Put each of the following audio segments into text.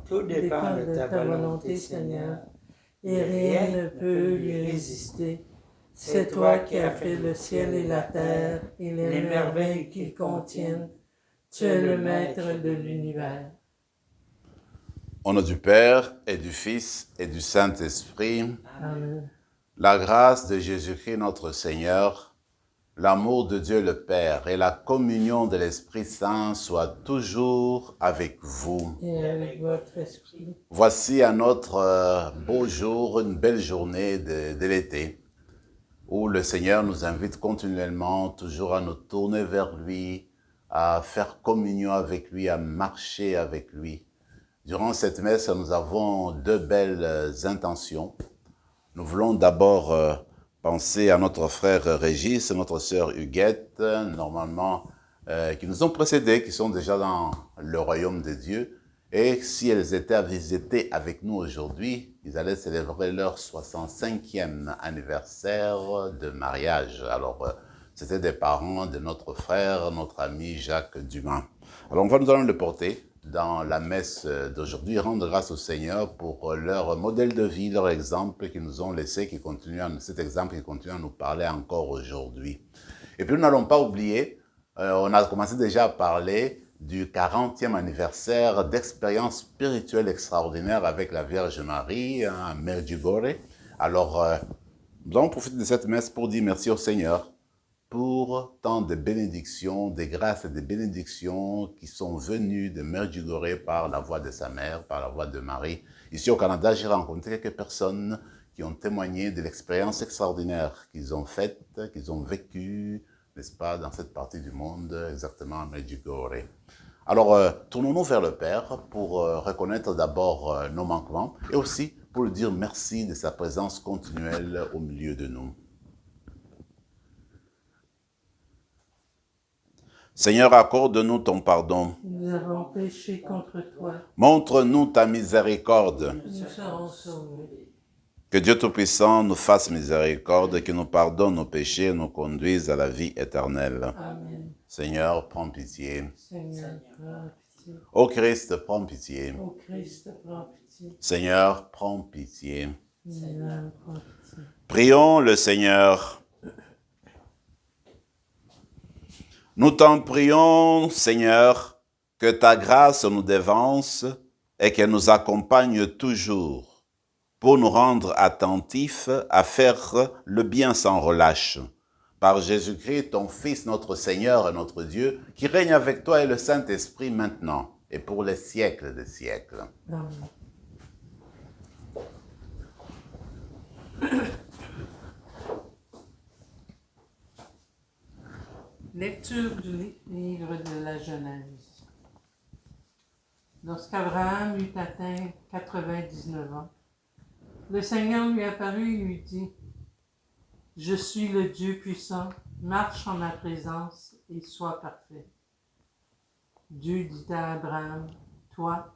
Tout dépend de ta volonté, Seigneur, et rien ne peut lui résister. C'est toi qui as fait le ciel et la terre et les merveilles qu'ils contiennent. Tu es le maître de l'univers. Au nom du Père et du Fils et du Saint-Esprit, Amen. la grâce de Jésus-Christ notre Seigneur, l'amour de Dieu le Père et la communion de l'Esprit Saint soient toujours avec vous. Et avec votre esprit. Voici à notre beau jour, une belle journée de l'été, où le Seigneur nous invite continuellement toujours à nous tourner vers lui, à faire communion avec lui, à marcher avec lui. Durant cette messe, nous avons deux belles intentions. Nous voulons d'abord penser à notre frère Régis et notre sœur Huguette, normalement, qui nous ont précédés, qui sont déjà dans le royaume de Dieu. Et si elles étaient à visiter avec nous aujourd'hui, ils allaient célébrer leur 65e anniversaire de mariage. Alors, c'était des parents de notre frère, notre ami Jacques Dumas. Alors, nous allons le porter dans la messe d'aujourd'hui, rendre grâce au Seigneur pour leur modèle de vie, leur exemple qu'ils nous ont laissé, cet exemple qui continue à nous parler encore aujourd'hui. Et puis nous n'allons pas oublier, on a commencé déjà à parler du 40e anniversaire d'expérience spirituelle extraordinaire avec la Vierge Marie à Medjugorje. Alors, nous allons profiter de cette messe pour dire merci au Seigneur pour tant de bénédictions, des grâces et des bénédictions qui sont venues de Medjugorje par la voix de sa mère, par la voix de Marie. Ici au Canada, j'ai rencontré quelques personnes qui ont témoigné de l'expérience extraordinaire qu'ils ont faite, qu'ils ont vécue, n'est-ce pas, dans cette partie du monde, exactement à Medjugorje. Alors, tournons-nous vers le Père pour reconnaître d'abord nos manquements et aussi pour lui dire merci de sa présence continuelle au milieu de nous. Seigneur, accorde-nous ton pardon. Nous avons péché contre toi. Montre-nous ta miséricorde. Nous serons sauvés. Que Dieu Tout-Puissant nous fasse miséricorde, qu'il nous pardonne nos péchés et nous conduise à la vie éternelle. Amen. Seigneur, prends pitié. Seigneur, prends pitié. Ô Christ, prends pitié. Ô Christ, prends pitié. Seigneur, prends pitié. Seigneur, prends pitié. Prions le Seigneur. Nous t'en prions, Seigneur, que ta grâce nous dévance et qu'elle nous accompagne toujours pour nous rendre attentifs à faire le bien sans relâche. Par Jésus-Christ, ton Fils, notre Seigneur et notre Dieu, qui règne avec toi et le Saint-Esprit maintenant et pour les siècles des siècles. Amen. Lecture du livre de la Genèse. Lorsqu'Abraham eut atteint 99 ans, le Seigneur lui apparut et lui dit : « Je suis le Dieu puissant, marche en ma présence et sois parfait. » Dieu dit à Abraham : « Toi,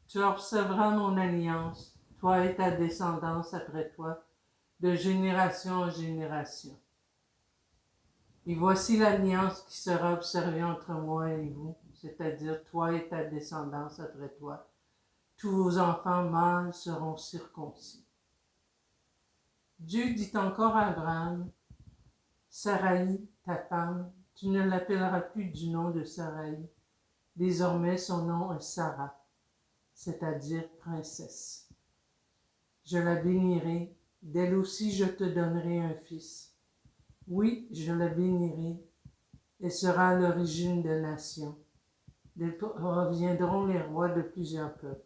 tu observeras mon alliance, toi et ta descendance après toi, de génération en génération. Et voici l'alliance qui sera observée entre moi et vous, c'est-à-dire toi et ta descendance après toi. Tous vos enfants mâles seront circoncis. » Dieu dit encore à Abraham : « Saraï, ta femme, tu ne l'appelleras plus du nom de Saraï. Désormais son nom est Sarah, c'est-à-dire princesse. Je la bénirai, d'elle aussi je te donnerai un fils. Oui, je la bénirai, elle sera à l'origine de nations. D'elle reviendront les rois de plusieurs peuples. »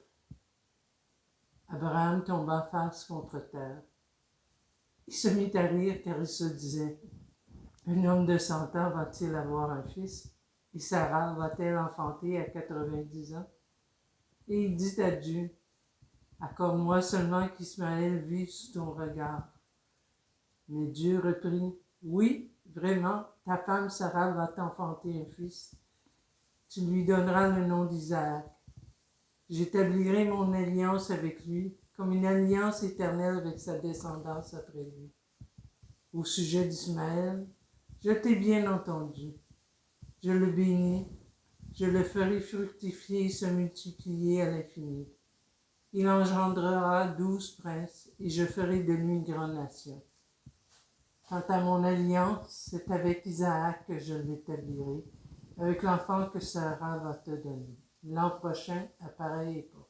Abraham tomba face contre terre. Il se mit à rire car il se disait : « Un homme de 100 ans va-t-il avoir un fils ? Et Sarah va-t-elle enfanter à 90 ans ? » Et il dit à Dieu : « Accorde-moi seulement qu'Ismaël vive sous ton regard. » Mais Dieu reprit : « Oui, vraiment, ta femme Sarah va t'enfanter un fils. Tu lui donneras le nom d'Isaac. J'établirai mon alliance avec lui, comme une alliance éternelle avec sa descendance après lui. Au sujet d'Ismaël, je t'ai bien entendu. Je le bénis, Je le ferai fructifier et se multiplier à l'infini. Il engendrera 12 princes, et je ferai de lui une grande nation. Quant à mon alliance, c'est avec Isaac que je l'établirai, avec l'enfant que Sarah va te donner. L'an prochain, à pareille époque.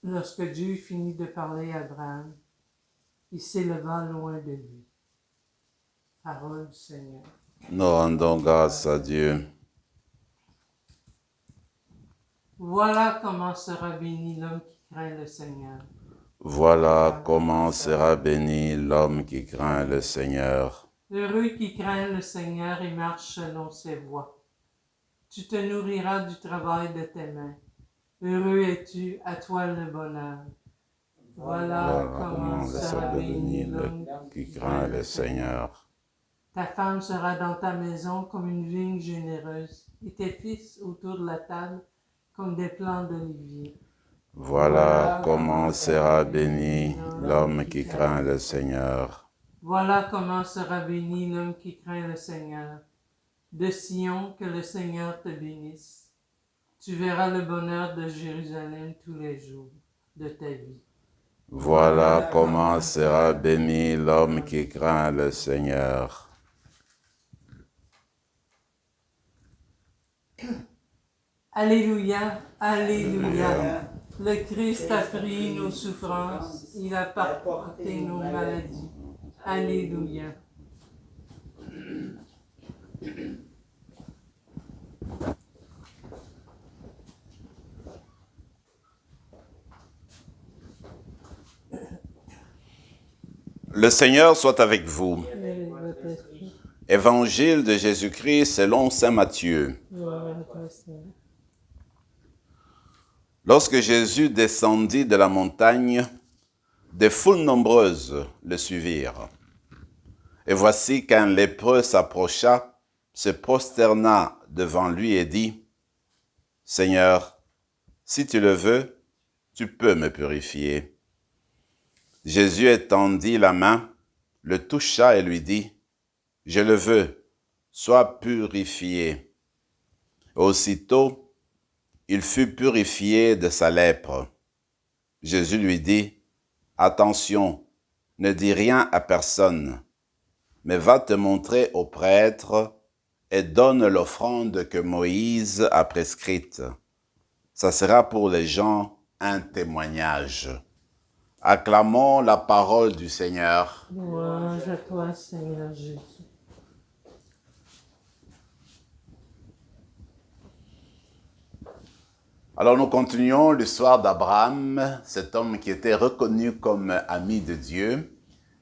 Lorsque Dieu finit de parler à Abraham, il s'éleva loin de lui. Parole du Seigneur. Nous rendons grâce à Dieu. Voilà comment sera béni l'homme qui craint le Seigneur. Voilà comment sera béni l'homme qui craint le Seigneur. Heureux qui craint le Seigneur et marche selon ses voies. Tu te nourriras du travail de tes mains. Heureux es-tu, à toi le bonheur. Voilà comment sera béni l'homme qui craint le Seigneur. Ta femme sera dans ta maison comme une vigne généreuse, et tes fils autour de la table comme des plants d'olivier. Voilà comment sera béni l'homme qui craint le Seigneur. Voilà comment sera béni l'homme qui craint le Seigneur. De Sion, que le Seigneur te bénisse. Tu verras le bonheur de Jérusalem tous les jours de ta vie. Voilà comment sera béni l'homme qui craint le Seigneur. Alléluia, Alléluia. Le Christ a pris nos souffrances, il a porté nos maladies. Alléluia. Le Seigneur soit avec vous. Évangile de Jésus-Christ selon saint Matthieu. Lorsque Jésus descendit de la montagne, des foules nombreuses le suivirent. Et voici qu'un lépreux s'approcha, se prosterna devant lui et dit, « Seigneur, si tu le veux, tu peux me purifier. » Jésus étendit la main, le toucha et lui dit, « Je le veux, sois purifié. » Aussitôt, il fut purifié de sa lèpre. Jésus lui dit, « Attention, ne dis rien à personne, mais va te montrer au prêtre et donne l'offrande que Moïse a prescrite. Ça sera pour les gens un témoignage. » Acclamons la parole du Seigneur. Louange à toi, Seigneur Jésus. Alors nous continuons l'histoire d'Abraham, cet homme qui était reconnu comme ami de Dieu.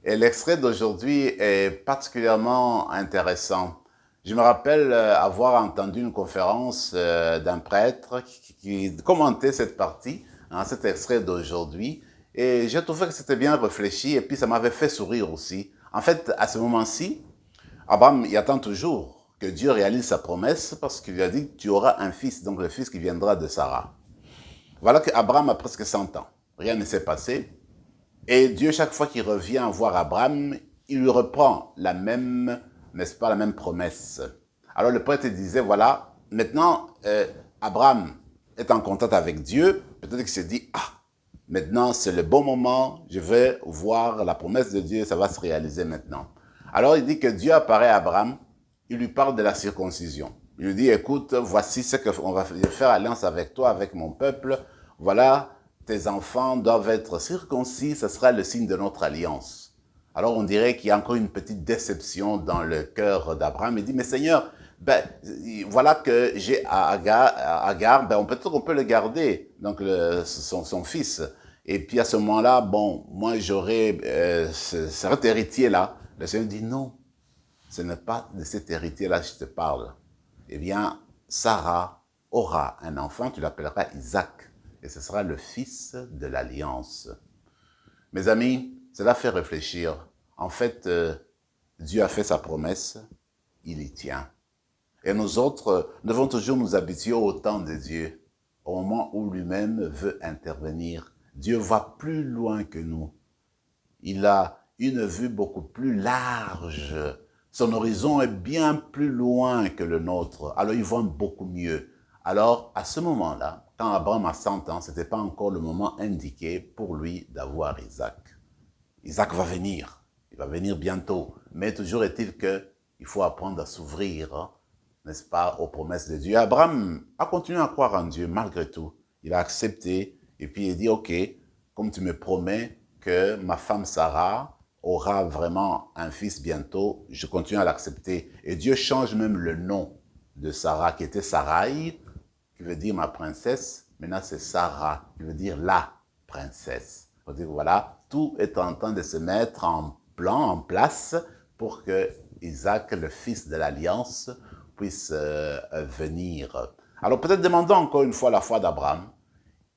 Et l'extrait d'aujourd'hui est particulièrement intéressant. Je me rappelle avoir entendu une conférence d'un prêtre qui commentait cette partie, cet extrait d'aujourd'hui. Et j'ai trouvé que c'était bien réfléchi et puis ça m'avait fait sourire aussi. En fait, à ce moment-ci, Abraham y attend toujours que Dieu réalise sa promesse parce qu'il lui a dit que tu auras un fils, donc le fils qui viendra de Sarah. Voilà qu'Abraham a presque 100 ans. Rien ne s'est passé. Et Dieu, chaque fois qu'il revient voir Abraham, il lui reprend la même, n'est-ce pas, la même promesse. Alors le prêtre disait, voilà, maintenant, Abraham est en contact avec Dieu. Peut-être qu'il s'est dit, ah, maintenant c'est le bon moment, je vais voir la promesse de Dieu, ça va se réaliser maintenant. Alors il dit que Dieu apparaît à Abraham, il lui parle de la circoncision. Il lui dit, écoute, voici ce qu'on va faire alliance avec toi, avec mon peuple. Voilà, tes enfants doivent être circoncis, ce sera le signe de notre alliance. Alors on dirait qu'il y a encore une petite déception dans le cœur d'Abraham. Il dit, mais Seigneur, ben, voilà que j'ai Agar, ben, peut-être qu'on peut le garder, donc son fils. Et puis à ce moment-là, bon, moi j'aurai cet héritier-là. Le Seigneur dit, non, ce n'est pas de cet héritier-là que je te parle. Eh bien, Sarah aura un enfant, tu l'appelleras Isaac, et ce sera le fils de l'alliance. Mes amis, cela fait réfléchir. En fait, Dieu a fait sa promesse, il y tient. Et nous autres devons toujours nous habituer au temps de Dieu, au moment où lui-même veut intervenir. Dieu va plus loin que nous. Il a une vue beaucoup plus large Son horizon est bien plus loin que le nôtre. Alors, il voit beaucoup mieux. Alors, à ce moment-là, quand Abraham a 100 ans, ce n'était pas encore le moment indiqué pour lui d'avoir Isaac. Isaac va venir. Il va venir bientôt. Mais toujours est-il qu'il faut apprendre à s'ouvrir, n'est-ce pas, aux promesses de Dieu. Abraham a continué à croire en Dieu malgré tout. Il a accepté et puis il dit, ok, comme tu me promets que ma femme Sarah aura vraiment un fils bientôt, je continue à l'accepter. Et Dieu change même le nom de Sarah, qui était Sarai, qui veut dire ma princesse. Maintenant, c'est Sarah, qui veut dire la princesse. On dit, voilà, tout est en train de se mettre en plan, en place, pour que Isaac, le fils de l'alliance, puisse venir. Alors peut-être demandons encore une fois la foi d'Abraham,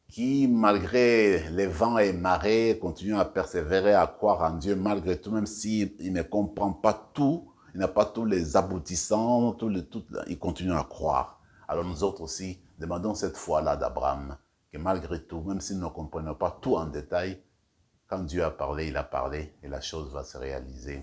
qui, malgré les vents et marées, continue à persévérer, à croire en Dieu, malgré tout, même s'il ne comprend pas tout, il n'a pas tous les aboutissants, il continue à croire. Alors nous autres aussi, demandons cette foi-là d'Abraham, que malgré tout, même si nous ne comprenons pas tout en détail, quand Dieu a parlé, il a parlé, et la chose va se réaliser.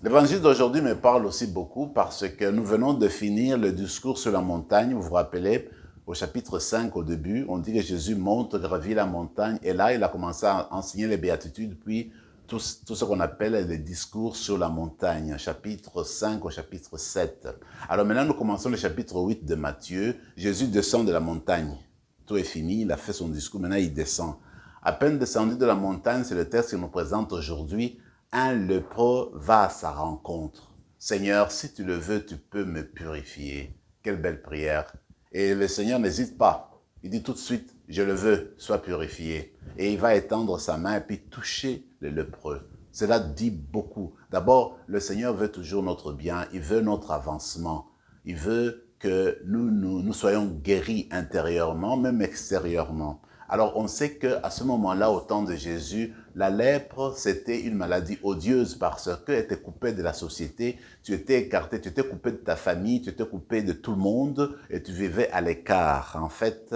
L'évangile d'aujourd'hui me parle aussi beaucoup parce que nous venons de finir le discours sur la montagne. Vous vous rappelez, au chapitre 5, au début, on dit que Jésus monte, gravit la montagne, et là, il a commencé à enseigner les béatitudes, puis tout ce qu'on appelle les discours sur la montagne, chapitre 5 au chapitre 7. Alors maintenant, nous commençons le chapitre 8 de Matthieu. Jésus descend de la montagne. Tout est fini, il a fait son discours, maintenant il descend. À peine descendu de la montagne, c'est le texte qu'il nous présente aujourd'hui. Un lépreux va à sa rencontre. Seigneur, si tu le veux, tu peux me purifier. Quelle belle prière. Et le Seigneur n'hésite pas. Il dit tout de suite, je le veux, sois purifié. Et il va étendre sa main et puis toucher le lépreux. Cela dit beaucoup. D'abord, le Seigneur veut toujours notre bien. Il veut notre avancement. Il veut que nous soyons guéris intérieurement, même extérieurement. Alors, on sait qu'à ce moment-là, au temps de Jésus, la lèpre, c'était une maladie odieuse parce que tu étais coupé de la société, tu étais écarté, tu étais coupé de ta famille, tu étais coupé de tout le monde et tu vivais à l'écart. En fait,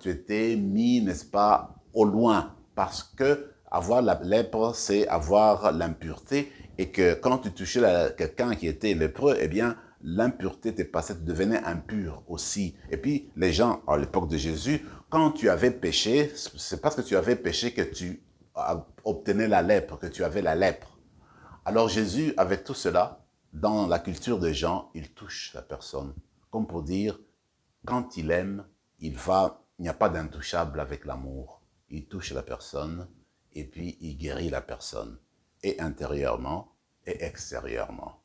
tu étais mis, n'est-ce pas, au loin parce que avoir la lèpre, c'est avoir l'impureté et que quand tu touchais quelqu'un qui était lépreux, eh bien, l'impureté t'est passée, tu devenais impur aussi. Et puis, les gens, à l'époque de Jésus, quand tu avais péché, c'est parce que tu avais péché que tu obtenais la lèpre, que tu avais la lèpre. Alors Jésus, avec tout cela, dans la culture des gens, il touche la personne. Comme pour dire, quand il aime, il n'y a pas d'intouchable avec l'amour. Il touche la personne et puis il guérit la personne, et intérieurement et extérieurement,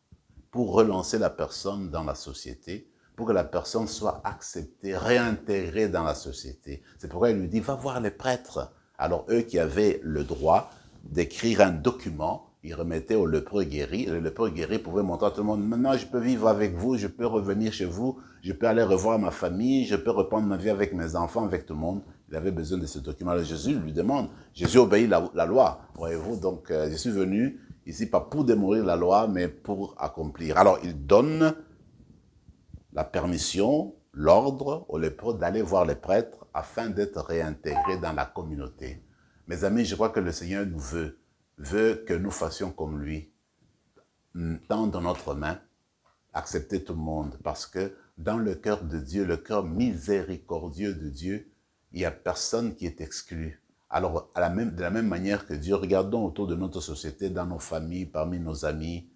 pour relancer la personne dans la société, pour que la personne soit acceptée, réintégrée dans la société. C'est pourquoi il lui dit, va voir les prêtres. Alors eux qui avaient le droit d'écrire un document, ils remettaient au lépreux guéri. Le lépreux guéri pouvait montrer à tout le monde, maintenant je peux vivre avec vous, je peux revenir chez vous, je peux aller revoir ma famille, je peux reprendre ma vie avec mes enfants, avec tout le monde. Il avait besoin de ce document. Alors Jésus lui demande, Jésus obéit la loi, voyez-vous. Donc je suis venu ici pas pour démolir la loi, mais pour accomplir. Alors il donne la permission, l'ordre aux lépreux d'aller voir les prêtres afin d'être réintégrés dans la communauté. Mes amis, je crois que le Seigneur nous veut que nous fassions comme lui, tendre notre main, accepter tout le monde, parce que dans le cœur de Dieu, le cœur miséricordieux de Dieu, il n'y a personne qui est exclu. Alors, de la même manière que Dieu, regardons autour de notre société, dans nos familles, parmi nos amis,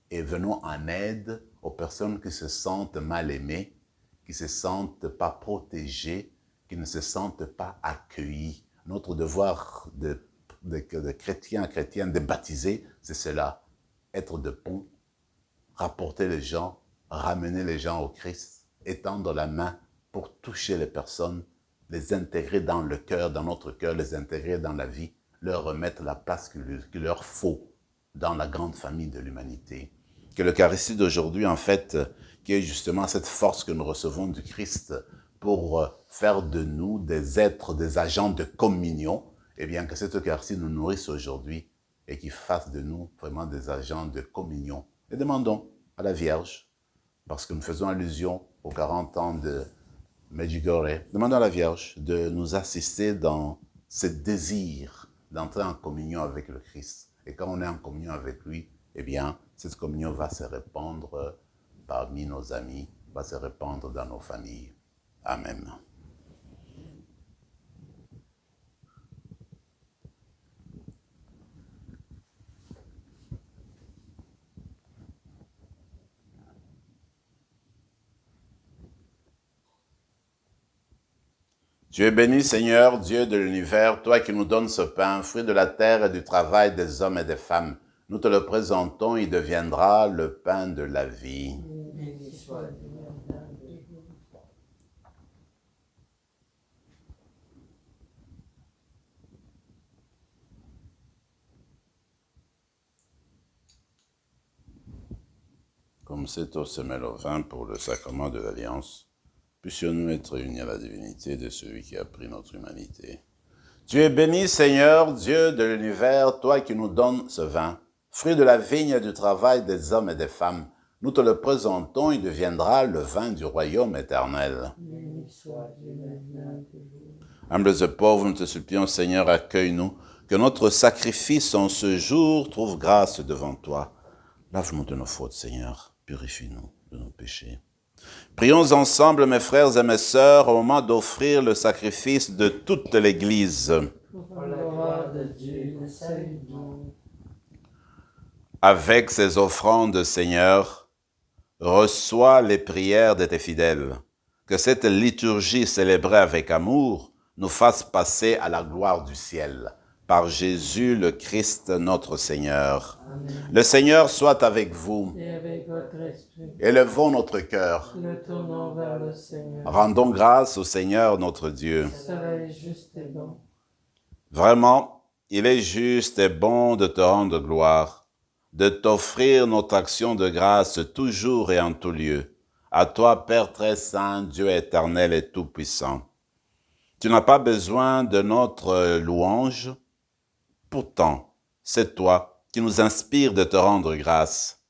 et venons en aide aux personnes qui se sentent mal aimées, qui ne se sentent pas protégées, qui ne se sentent pas accueillies. Notre devoir de chrétiens, chrétiennes, de baptisés, c'est cela, être de pont, rapporter les gens, ramener les gens au Christ, étendre la main pour toucher les personnes, les intégrer dans le cœur, dans notre cœur, les intégrer dans la vie, leur remettre la place qu'il leur faut dans la grande famille de l'humanité. Que l'Eucharistie d'aujourd'hui, en fait, qui est justement cette force que nous recevons du Christ pour faire de nous des êtres, des agents de communion, eh bien que cette Eucharistie nous nourrisse aujourd'hui et qu'il fasse de nous vraiment des agents de communion. Et demandons à la Vierge, parce que nous faisons allusion aux 40 ans de Medjugorje, demandons à la Vierge de nous assister dans ce désir d'entrer en communion avec le Christ. Et quand on est en communion avec lui, eh bien, cette communion va se répandre parmi nos amis, va se répandre dans nos familles. Amen. Tu es béni, Seigneur, Dieu de l'univers, toi qui nous donnes ce pain, fruit de la terre et du travail des hommes et des femmes. Nous te le présentons, il deviendra le pain de la vie. Béni soit Dieu maintenant et toujours. Comme c'est au semel au vin pour le sacrement de l'Alliance, puissions-nous être unis à la divinité de celui qui a pris notre humanité. Tu es béni, Seigneur, Dieu de l'univers, toi qui nous donnes ce vin, fruit de la vigne et du travail des hommes et des femmes. Nous te le présentons, il deviendra le vin du royaume éternel. Béni soit Dieu maintenant et toujours. Humbles et pauvres, nous te supplions, Seigneur, accueille-nous, que notre sacrifice en ce jour trouve grâce devant toi. Lave-nous de nos fautes, Seigneur, purifie-nous de nos péchés. Prions ensemble, mes frères et mes sœurs, au moment d'offrir le sacrifice de toute l'Église. Pour la gloire de Dieu, le salut du monde. Avec ces offrandes, Seigneur, reçois les prières de tes fidèles. Que cette liturgie célébrée avec amour nous fasse passer à la gloire du ciel. Par Jésus le Christ, notre Seigneur. Amen. Le Seigneur soit avec vous. Et avec votre esprit, Élevons notre cœur. le tournons vers le Seigneur. Rendons grâce au Seigneur notre Dieu. Cela est juste et bon. Vraiment, il est juste et bon de te rendre gloire, de t'offrir notre action de grâce toujours et en tout lieu. À toi, Père très saint, Dieu éternel et tout-puissant. Tu n'as pas besoin de notre louange. Pourtant, c'est toi qui nous inspires de te rendre grâce.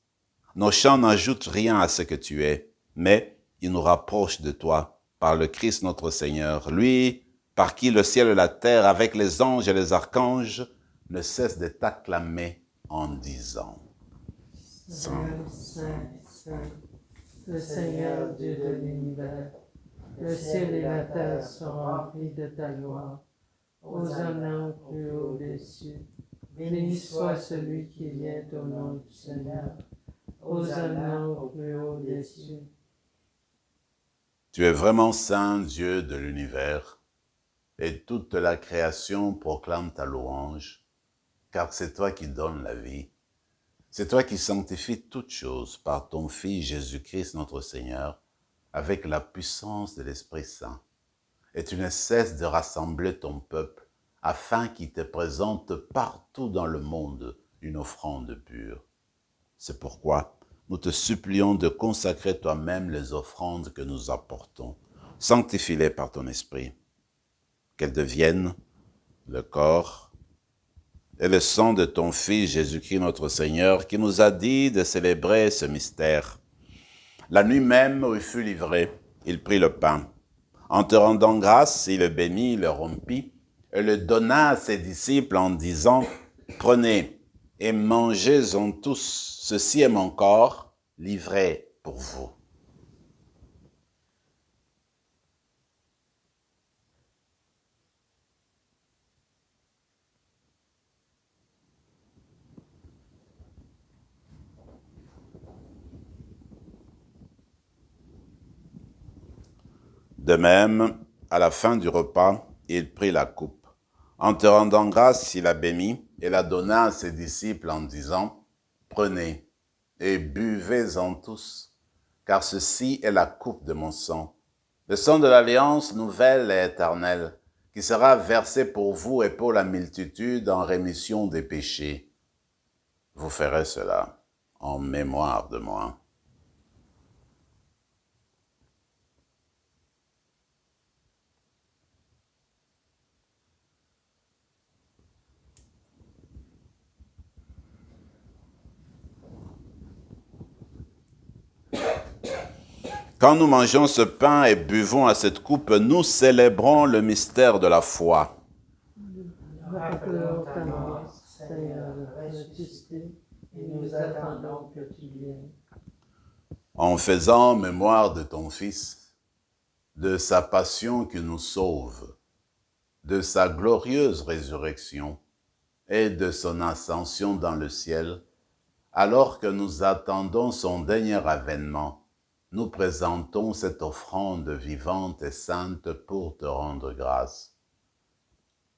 Nos chants n'ajoutent rien à ce que tu es, mais ils nous rapprochent de toi par le Christ notre Seigneur, lui par qui le ciel et la terre, avec les anges et les archanges, ne cessent de t'acclamer en disant « Saint, Saint, Saint, le Seigneur Dieu de l'univers, le ciel et la terre sont remplis de ta gloire. Hosanna au plus haut des cieux. Béni soit celui qui vient au nom du Seigneur. Hosanna au plus haut des cieux. » Tu es vraiment saint, Dieu de l'univers, et toute la création proclame ta louange, car c'est toi qui donnes la vie. C'est toi qui sanctifies toutes choses par ton Fils Jésus-Christ notre Seigneur, avec la puissance de l'Esprit Saint. Et tu ne cesses de rassembler ton peuple, afin qu'il te présente partout dans le monde une offrande pure. C'est pourquoi nous te supplions de consacrer toi-même les offrandes que nous apportons. Sanctifie-les par ton Esprit, qu'elles deviennent le corps et le sang de ton Fils Jésus-Christ notre Seigneur, qui nous a dit de célébrer ce mystère. La nuit même où il fut livré, il prit le pain. En te rendant grâce, il le bénit, il le rompit, et le donna à ses disciples en disant, « Prenez et mangez-en tous, ceci est mon corps, livré pour vous. » De même, à la fin du repas, il prit la coupe. En te rendant grâce, il la bénit et la donna à ses disciples en disant, « Prenez et buvez-en tous, car ceci est la coupe de mon sang, le sang de l'alliance nouvelle et éternelle, qui sera versé pour vous et pour la multitude en rémission des péchés. Vous ferez cela en mémoire de moi. » Quand nous mangeons ce pain et buvons à cette coupe, nous célébrons le mystère de la foi. Rappelons ta mort, Seigneur, ressuscité, et nous nous attendons que tu viennes. En faisant mémoire de ton Fils, de sa passion qui nous sauve, de sa glorieuse résurrection et de son ascension dans le ciel, alors que nous attendons son dernier avènement, nous présentons cette offrande vivante et sainte pour te rendre grâce.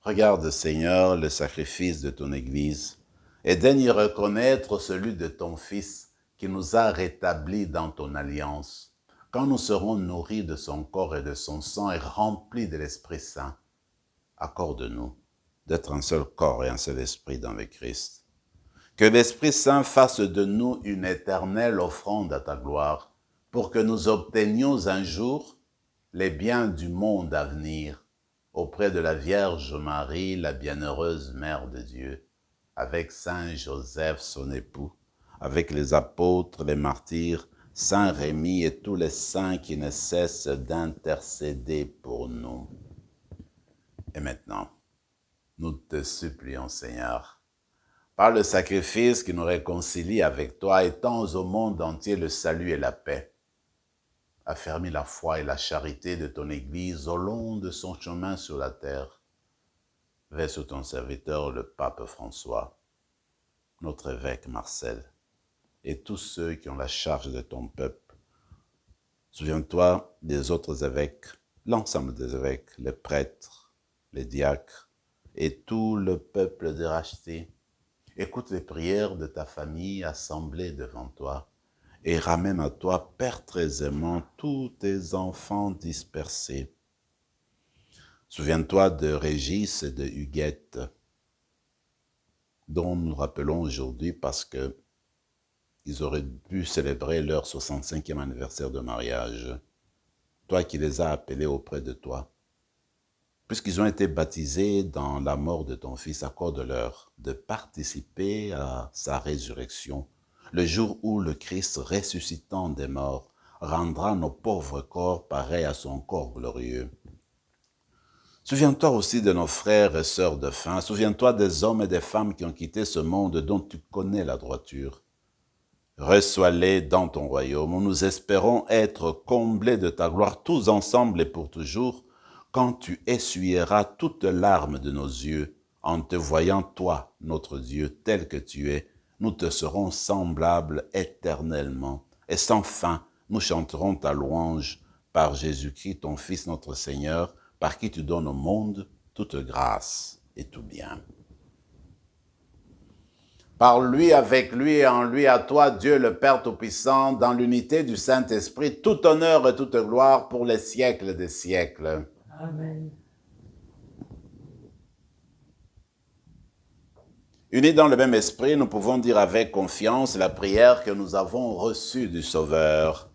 Regarde, Seigneur, le sacrifice de ton Église et daigne y reconnaître celui de ton Fils qui nous a rétablis dans ton alliance. Quand nous serons nourris de son corps et de son sang et remplis de l'Esprit Saint, accorde-nous d'être un seul corps et un seul esprit dans le Christ. Que l'Esprit Saint fasse de nous une éternelle offrande à ta gloire, pour que nous obtenions un jour les biens du monde à venir, auprès de la Vierge Marie, la bienheureuse Mère de Dieu, avec Saint Joseph, son époux, avec les apôtres, les martyrs, Saint Rémy et tous les saints qui ne cessent d'intercéder pour nous. Et maintenant, nous te supplions, Seigneur, par le sacrifice qui nous réconcilie avec toi, étends au monde entier le salut et la paix. Affermis la foi et la charité de ton Église au long de son chemin sur la terre. Veille sur ton serviteur, le pape François, notre évêque Marcel, et tous ceux qui ont la charge de ton peuple. Souviens-toi des autres évêques, l'ensemble des évêques, les prêtres, les diacres, et tout le peuple de racheté. Écoute les prières de ta famille assemblée devant toi et ramène à toi, Père très aimant, tous tes enfants dispersés. Souviens-toi de Régis et de Huguette, dont nous rappelons aujourd'hui parce que ils auraient pu célébrer leur 65e anniversaire de mariage. Toi qui les as appelés auprès de toi. Puisqu'ils ont été baptisés dans la mort de ton Fils, accorde-leur de participer à sa résurrection, le jour où le Christ ressuscitant des morts rendra nos pauvres corps pareils à son corps glorieux. Souviens-toi aussi de nos frères et sœurs de faim, souviens-toi des hommes et des femmes qui ont quitté ce monde dont tu connais la droiture. Reçois-les dans ton royaume, où nous espérons être comblés de ta gloire tous ensemble et pour toujours, quand tu essuieras toutes larmes de nos yeux, en te voyant toi, notre Dieu, tel que tu es, nous te serons semblables éternellement. Et sans fin, nous chanterons ta louange par Jésus-Christ, ton Fils, notre Seigneur, par qui tu donnes au monde toute grâce et tout bien. Par lui, avec lui et en lui, à toi, Dieu le Père Tout-Puissant, dans l'unité du Saint-Esprit, tout honneur et toute gloire pour les siècles des siècles. Amen. Unis dans le même esprit, nous pouvons dire avec confiance la prière que nous avons reçue du Sauveur.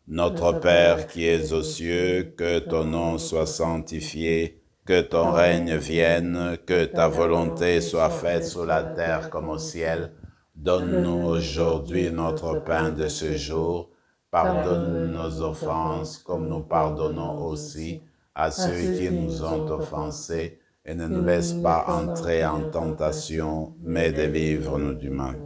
Notre Père qui es aux cieux, que ton nom soit sanctifié, que ton règne vienne, que ta volonté soit faite sur la terre comme au ciel. Donne-nous aujourd'hui notre pain de ce jour. Pardonne nos offenses comme nous pardonnons aussi à ceux qui nous ont offensés. Et ne nous laisse pas entrer en tentation, mais délivre-nous du mal.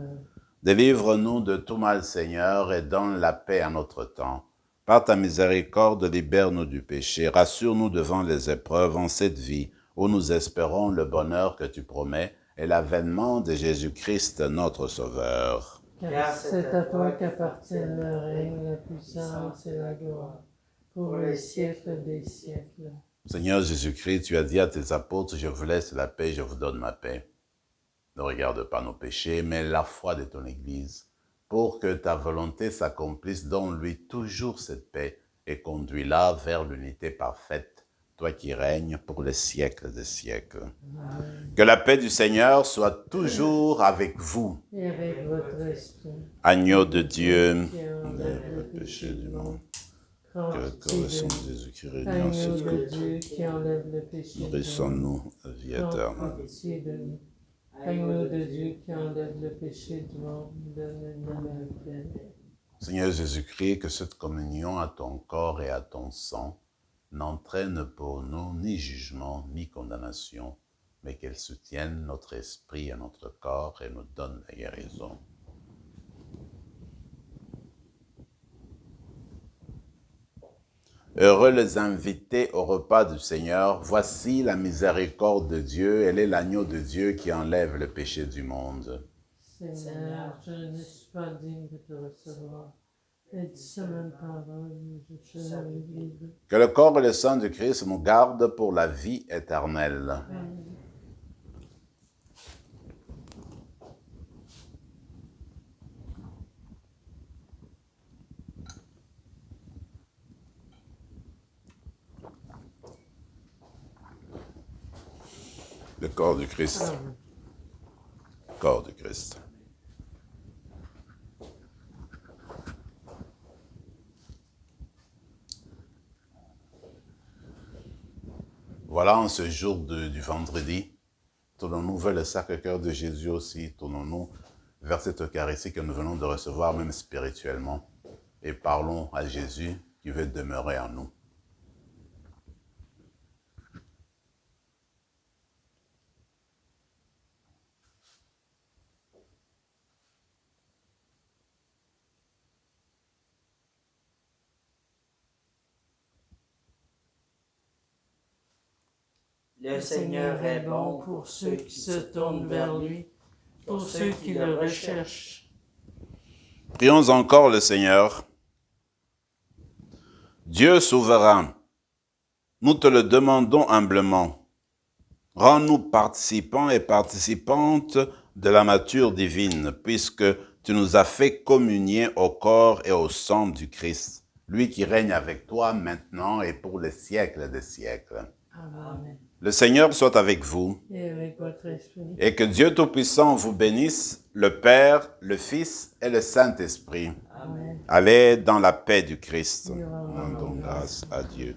Délivre-nous de tout mal, Seigneur, et donne la paix à notre temps. Par ta miséricorde, libère-nous du péché, rassure-nous devant les épreuves en cette vie, où nous espérons le bonheur que tu promets et l'avènement de Jésus-Christ, notre Sauveur. Car c'est à toi qu'appartiennent le règne, la puissance et la gloire, pour les siècles des siècles. Seigneur Jésus-Christ, tu as dit à tes apôtres, je vous laisse la paix, je vous donne ma paix. Ne regarde pas nos péchés, mais la foi de ton Église, pour que ta volonté s'accomplisse, donne-lui toujours cette paix et conduis-la vers l'unité parfaite, toi qui règnes pour les siècles des siècles. Amen. Que la paix du Seigneur soit toujours avec vous. Et avec votre esprit. Agneau de Dieu, enlève le péché du monde. Que le corps et sang de Jésus-Christ régnant cette coupe. Nourrissons-nous la vie éternelle. Agneau de Dieu qui enlève le péché du monde, donne-nous la paix. Seigneur Jésus-Christ, que cette communion à ton corps et à ton sang n'entraîne pour nous ni jugement ni condamnation, mais qu'elle soutienne notre esprit et notre corps et nous donne la guérison. Heureux les invités au repas du Seigneur. Voici la miséricorde de Dieu. Elle est l'agneau de Dieu qui enlève le péché du monde. Seigneur, je ne suis pas digne de te recevoir. Et dis seulement une parole, je serai libre. Que le corps et le sang du Christ nous gardent pour la vie éternelle. Amen. Le corps du Christ. Amen. Corps du Christ. Voilà, en ce jour du vendredi, tournons-nous vers le Sacré-Cœur de Jésus aussi, tournons-nous vers cette Eucharistie que nous venons de recevoir, même spirituellement, et parlons à Jésus qui veut demeurer en nous. Le Seigneur est bon pour ceux qui se tournent vers lui, pour ceux qui le recherchent. Prions encore le Seigneur. Dieu souverain, nous te le demandons humblement. Rends-nous participants et participantes de la nature divine, puisque tu nous as fait communier au corps et au sang du Christ, lui qui règne avec toi maintenant et pour les siècles des siècles. Amen. Le Seigneur soit avec vous, Et avec votre esprit. et que Dieu Tout-Puissant vous bénisse, le Père, le Fils et le Saint-Esprit. Amen. Allez dans la paix du Christ. Et rendons Rendons grâce à Dieu.